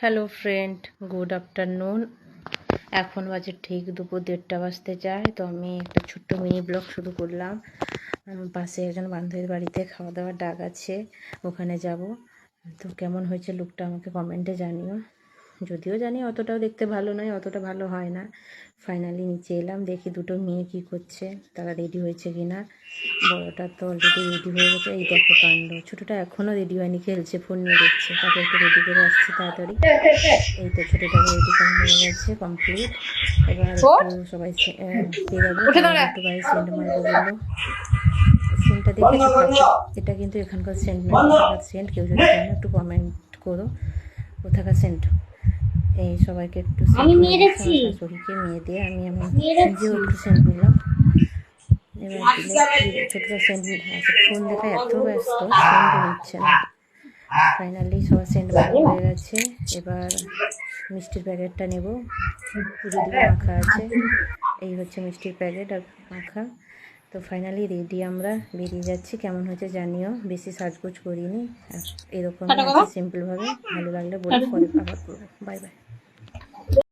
Hello friend, good afternoon. এখন বাজে ঠিক দুপুর 1:30 বাজতে যায়। তো আমি একটা ছোট্ট মিনি ব্লগ শুরু করলাম। পাশে একজন বান্ধবীর বাড়িতে খাওয়া দাওয়ার ডাক আছে, ওখানে যাব। তো কেমন হয়েছে লুকটা আমাকে কমেন্টে জানিও। যদিও জানি অতটাও দেখতে ভালো নয়, অতটা ভালো হয় না। ফাইনালি নিচে এলাম, দেখি দুটো মেয়ে কী করছে, তারা রেডি হয়েছে কি না। বড়োটা তো অলরেডি রেডি হয়ে গেছে, এই দেখো কাণ্ড। ছোটোটা এখনও রেডি হয়নি, খেলছে, ফোন নিয়ে দেখছে। তাকে একটু রেডি করে আসছি তাড়াতাড়ি। এই তো ছোটোটাকে রেডি করা হয়ে গেছে, কমপ্লিট। এবার একটু সবাই বেরোবো, একটু গায়ে সেন্ট মারবো বললো। সেন্টটা দেখেছো? এটা কিন্তু এখানকার সেন্ট নয়, কোথাকার সেন্ট কেউ যদি জানো একটু কমেন্ট করো, কোথাকার সেন্ট। এই সবাইকে একটু সেন্ট মেরেছি, শাশুড়িকে, মেয়ে দিয়ে আমি নিজেও একটু সেন্ট নিলাম। এবার দিলে ছোটটা সেন্ট ফোন দেখা এত ব্যস্ত, সেন্টও নিচ্ছে না। ফাইনালি সবার সেন্ট মারা হয়ে গেছে। এবার মিষ্টির প্যাকেটটা নেব, পুজো দিয়ে মাখা আছে। এই হচ্ছে মিষ্টির প্যাকেট আর মাখা। তো ফাইনালি রেডি, আমরা বেরিয়ে যাচ্ছি। কেমন হয়েছে জানিও, বেশি সাজগোজ করিনি, এরকম আছে সিম্পলভাবে। ভালো লাগলে বলে পরে আবার করবো। Bye bye.